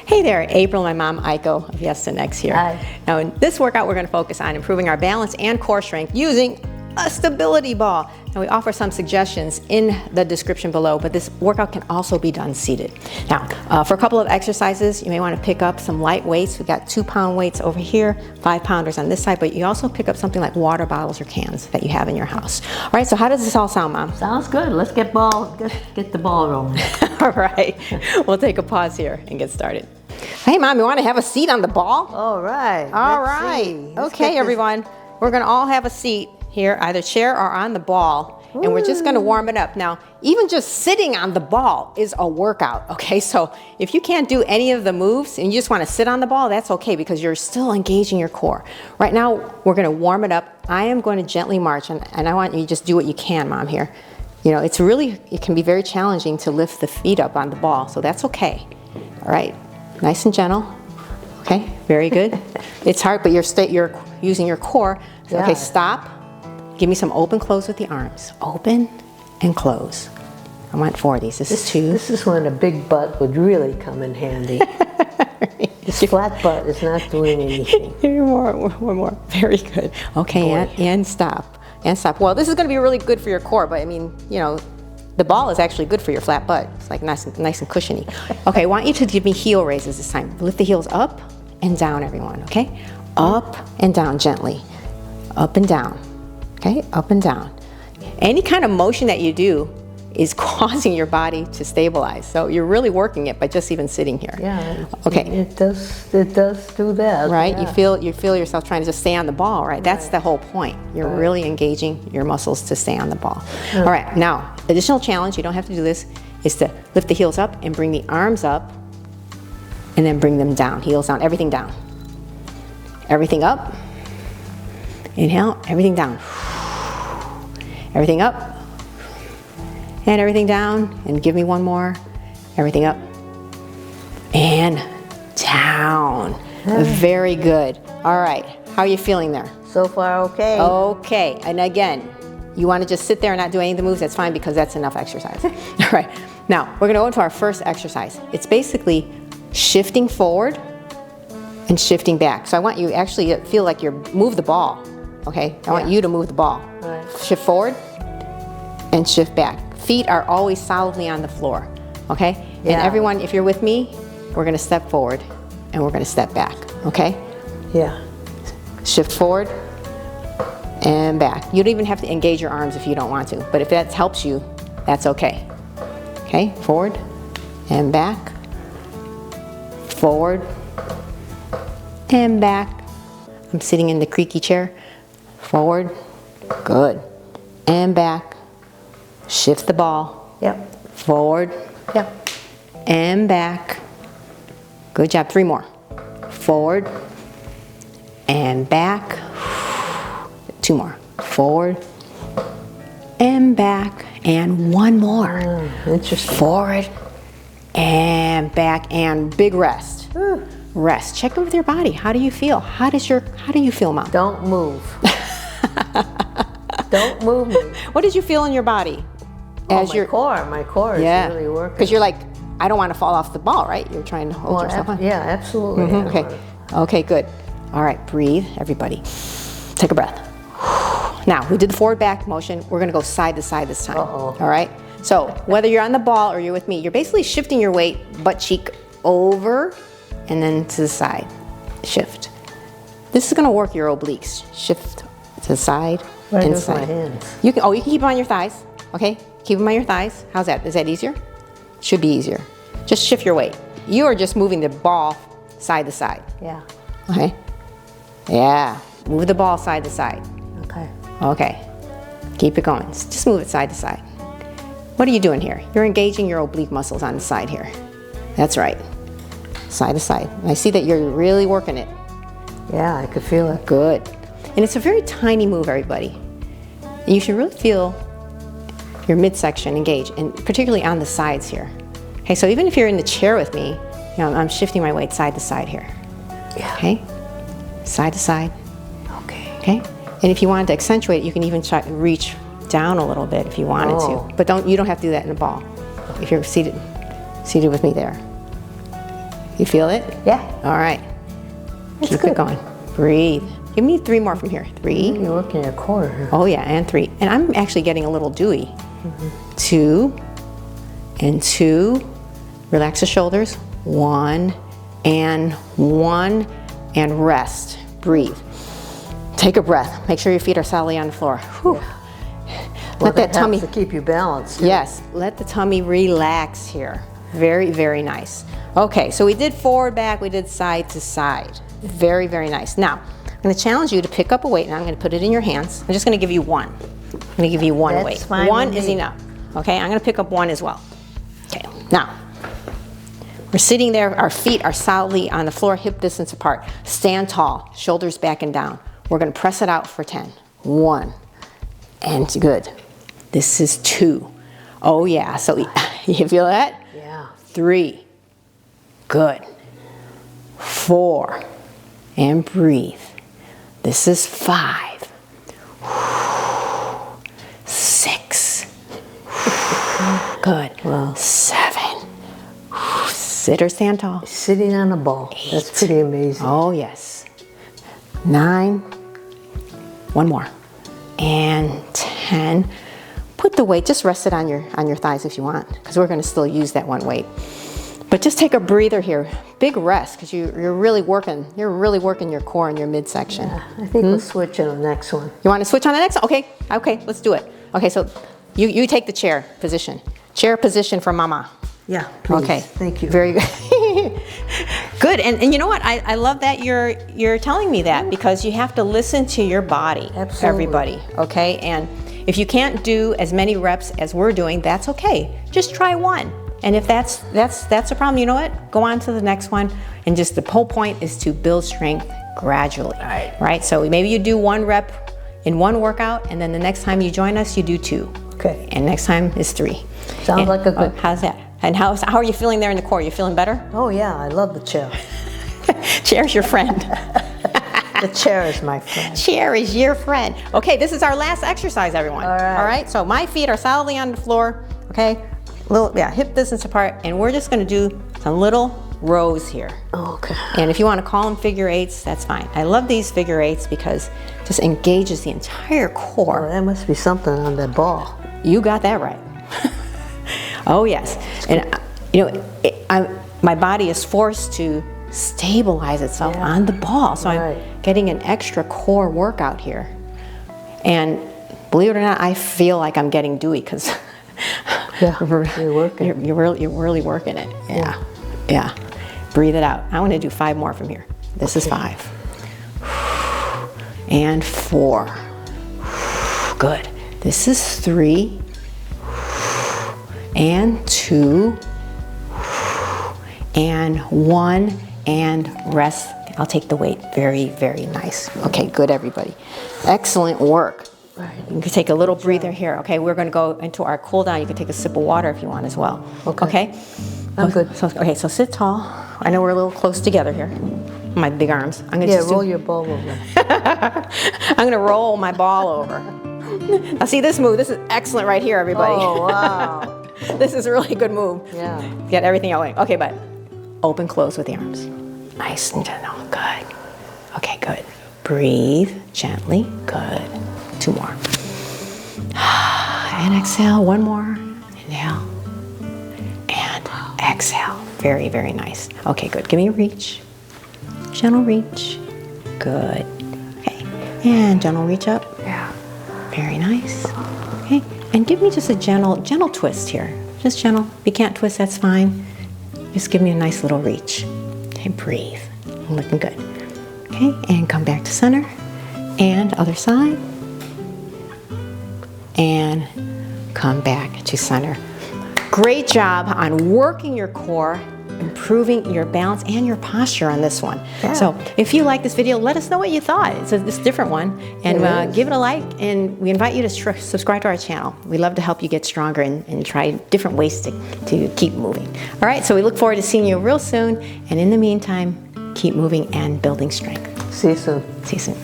Hey there, April, my mom, Aiko of Yes and X here. Hi. Now in this workout, we're going to focus on improving our balance and core strength using a stability ball. Now we offer some suggestions in the description below, but this workout can also be done seated. Now, for a couple of exercises, you may want to pick up some light weights. We've got 2-pound weights over here, 5-pounders on this side, but you also pick up something like water bottles or cans that you have in your house. All right, so how does this all sound, Mom? Sounds good. Let's get the ball rolling. All right, we'll take a pause here and get started. Hey, Mom, you want to have a seat on the ball? All right. All right. Okay, everyone. We're going to all have a seat here, either chair or on the ball, and we're just going to warm it up. Now, even just sitting on the ball is a workout, okay? So if you can't do any of the moves and you just want to sit on the ball, that's okay because you're still engaging your core. Right now, we're going to warm it up. I am going to gently march, and I want you to just do what you can, Mom, here. You know, it can be very challenging to lift the feet up on the ball, so that's okay. All right, nice and gentle. Okay, very good. It's hard, but you're using your core. So, okay, stop. Give me some open close with the arms. Open and close. I want 4 of these. This is 2. This is when a big butt would really come in handy. This flat butt is not doing anything. One more. Very good. Okay, and stop. And stop. Well, this is going to be really good for your core, but I mean, you know, the ball is actually good for your flat butt. It's like nice and cushiony. Okay, I want you to give me heel raises this time. Lift the heels up and down, everyone, okay? Up and down gently. Up and down. Okay, up and down. Any kind of motion that you do is causing your body to stabilize. So you're really working it by just even sitting here. Yeah. Okay. It does do that. Right? Yeah. You feel yourself trying to just stay on the ball, right? That's the whole point. You're really engaging your muscles to stay on the ball. All right. Now, additional challenge, you don't have to do this, is to lift the heels up and bring the arms up and then bring them down. Heels down, everything down. Everything up. Inhale, everything down. Everything up. And everything down. And give me one more. Everything up. And down. Very good. All right. How are you feeling there? So far, okay. Okay. And again, you want to just sit there and not do any of the moves, that's fine because that's enough exercise. All right. Now, we're going to go into our first exercise. It's basically shifting forward and shifting back. So I want you actually to feel like move the ball. Okay? I want you to move the ball. Right. Shift forward and shift back. Feet are always solidly on the floor. Okay? Yeah. And everyone, if you're with me, we're going to step forward and we're going to step back. Okay? Yeah. Shift forward and back. You don't even have to engage your arms if you don't want to, but if that helps you, that's okay. Okay? Forward and back. Forward and back. I'm sitting in the creaky chair. Forward. Good. And back. Shift the ball. Yep. Forward. Yep. And back. Good job. 3 more. Forward. And back. 2 more. Forward. And back. And 1 more. Interesting. Forward. And back. And big rest. Rest. Check in with your body. How do you feel? How do you feel, Mom? Don't move. Don't move me. What did you feel in your body? My core is really working. Because you're like, I don't want to fall off the ball, right? You're trying to hold yourself on. Yeah, absolutely. Okay. Okay, good. All right, breathe, everybody. Take a breath. Now, we did the forward back motion. We're going to go side to side this time. Uh-oh. All right? So, whether you're on the ball or you're with me, you're basically shifting your weight, butt cheek over and then to the side. Shift. This is going to work your obliques. Shift to the side and side. My hands? You can keep them on your thighs. Okay? Keep them on your thighs. How's that? Is that easier? Should be easier. Just shift your weight. You are just moving the ball side to side. Yeah. Okay? Yeah. Move the ball side to side. Okay. Okay. Keep it going. Just move it side to side. What are you doing here? You're engaging your oblique muscles on the side here. That's right. Side to side. And I see that you're really working it. Yeah, I could feel it. Good. And it's a very tiny move, everybody. And you should really feel your midsection engage, and particularly on the sides here. Okay, so even if you're in the chair with me, you know, I'm shifting my weight side to side here. Yeah. Okay? Side to side. Okay. Okay? And if you wanted to accentuate it, you can even try to reach down a little bit if you wanted to. But you don't have to do that in the ball. If you're seated with me there. You feel it? Yeah. All right. That's Keep good. it going. Breathe. Give me 3 more from here. 3. You're working your core here. Oh yeah, and 3. And I'm actually getting a little dewy. 2 and 2. Relax the shoulders. 1 and 1 and rest. Breathe. Take a breath. Make sure your feet are solidly on the floor. Whew. Well, Let that tummy, helps to keep you balanced. yes, let the tummy relax here. Very, very nice. Okay, so we did forward, back, we did side to side. Very, very nice. Now, I'm going to challenge you to pick up a weight, and I'm going to put it in your hands. I'm just going to give you 1. I'm going to give you 1 That's weight. fine 1 with is me. enough. Okay, I'm going to pick up 1 as well. Okay, now, we're sitting there, our feet are solidly on the floor, hip distance apart. Stand tall, shoulders back and down. We're going to press it out for 10. 1, and good. This is 2. Oh yeah, so you feel that? Yeah. 3, good. 4, and breathe. This is 5, 6, good. Wow. 7, sit or stand tall. Sitting on a ball. That's pretty amazing. Oh yes. 9, 1 more, and 10. Put the weight, just rest it on your thighs if you want, because we're going to still use that 1 weight. But just take a breather here. Big rest, because you're really working your core and your midsection. Yeah, I think we'll switch on the next one. You want to switch on the next? Okay, let's do it. Okay, so you take the chair position. Chair position for mama. Yeah, please. Okay. Thank you. Very good. Good, and you know what? I love that you're telling me that, because you have to listen to your body, Absolutely. everybody, okay? And if you can't do as many reps as we're doing, that's okay. Just try 1. And if that's a problem, you know what? Go on to the next one. And just the whole point is to build strength gradually, right? So maybe you do 1 rep in 1 workout, and then the next time you join us, you do 2. Okay. And next time is 3. Sounds like a good. How's that? And how are you feeling there in the core? You feeling better? Oh yeah, I love the chair. Chair's your friend. The chair is my friend. Chair is your friend. Okay, this is our last exercise, everyone. All right. All right, so my feet are solidly on the floor, okay? Hip distance apart, and we're just gonna do some little rows here. Okay. And if you wanna call them figure 8s, that's fine. I love these figure 8s because it just engages the entire core. Well, that must be something on that ball. You got that right. Oh yes, and you know, my body is forced to stabilize itself on the ball, so I'm getting an extra core workout here. And believe it or not, I feel like I'm getting dewy because you're working. You're really working it. Yeah. Breathe it out. I want to do 5 more from here. This is 5, and 4. Good. This is 3. And 2, and 1, and rest. I'll take the weight. Very, very nice. Okay, good, everybody. Excellent work. You can take a little breather here. Okay, we're going to go into our cool down. You can take a sip of water if you want as well. Okay. I'm good. So sit tall. I know we're a little close together here. My big arms. I'm gonna roll your ball over. I'm going to roll my ball over. Now see this move. This is excellent right here, everybody. Oh, wow. This is a really good move. Yeah. Get everything going. Okay, but open, close with the arms. Nice and gentle. Good. Okay, good. Breathe gently. Good. 2 more. And exhale. 1 more. Inhale. And exhale. Very, very nice. Okay, good. Give me a reach. Gentle reach. Good. Okay. And gentle reach up. Yeah. Very nice. Okay. And give me just a gentle twist here. Just gentle. If you can't twist, that's fine. Just give me a nice little reach. Okay, breathe. Looking good. Okay, and come back to center. And other side. And come back to center. Great job on working your core, improving your balance and your posture on this one. Yeah. So if you like this video, let us know what you thought. It's a different one. And give it a like, and we invite you to subscribe to our channel. We love to help you get stronger and try different ways to keep moving. All right, so we look forward to seeing you real soon. And in the meantime, keep moving and building strength. See you soon. See you soon.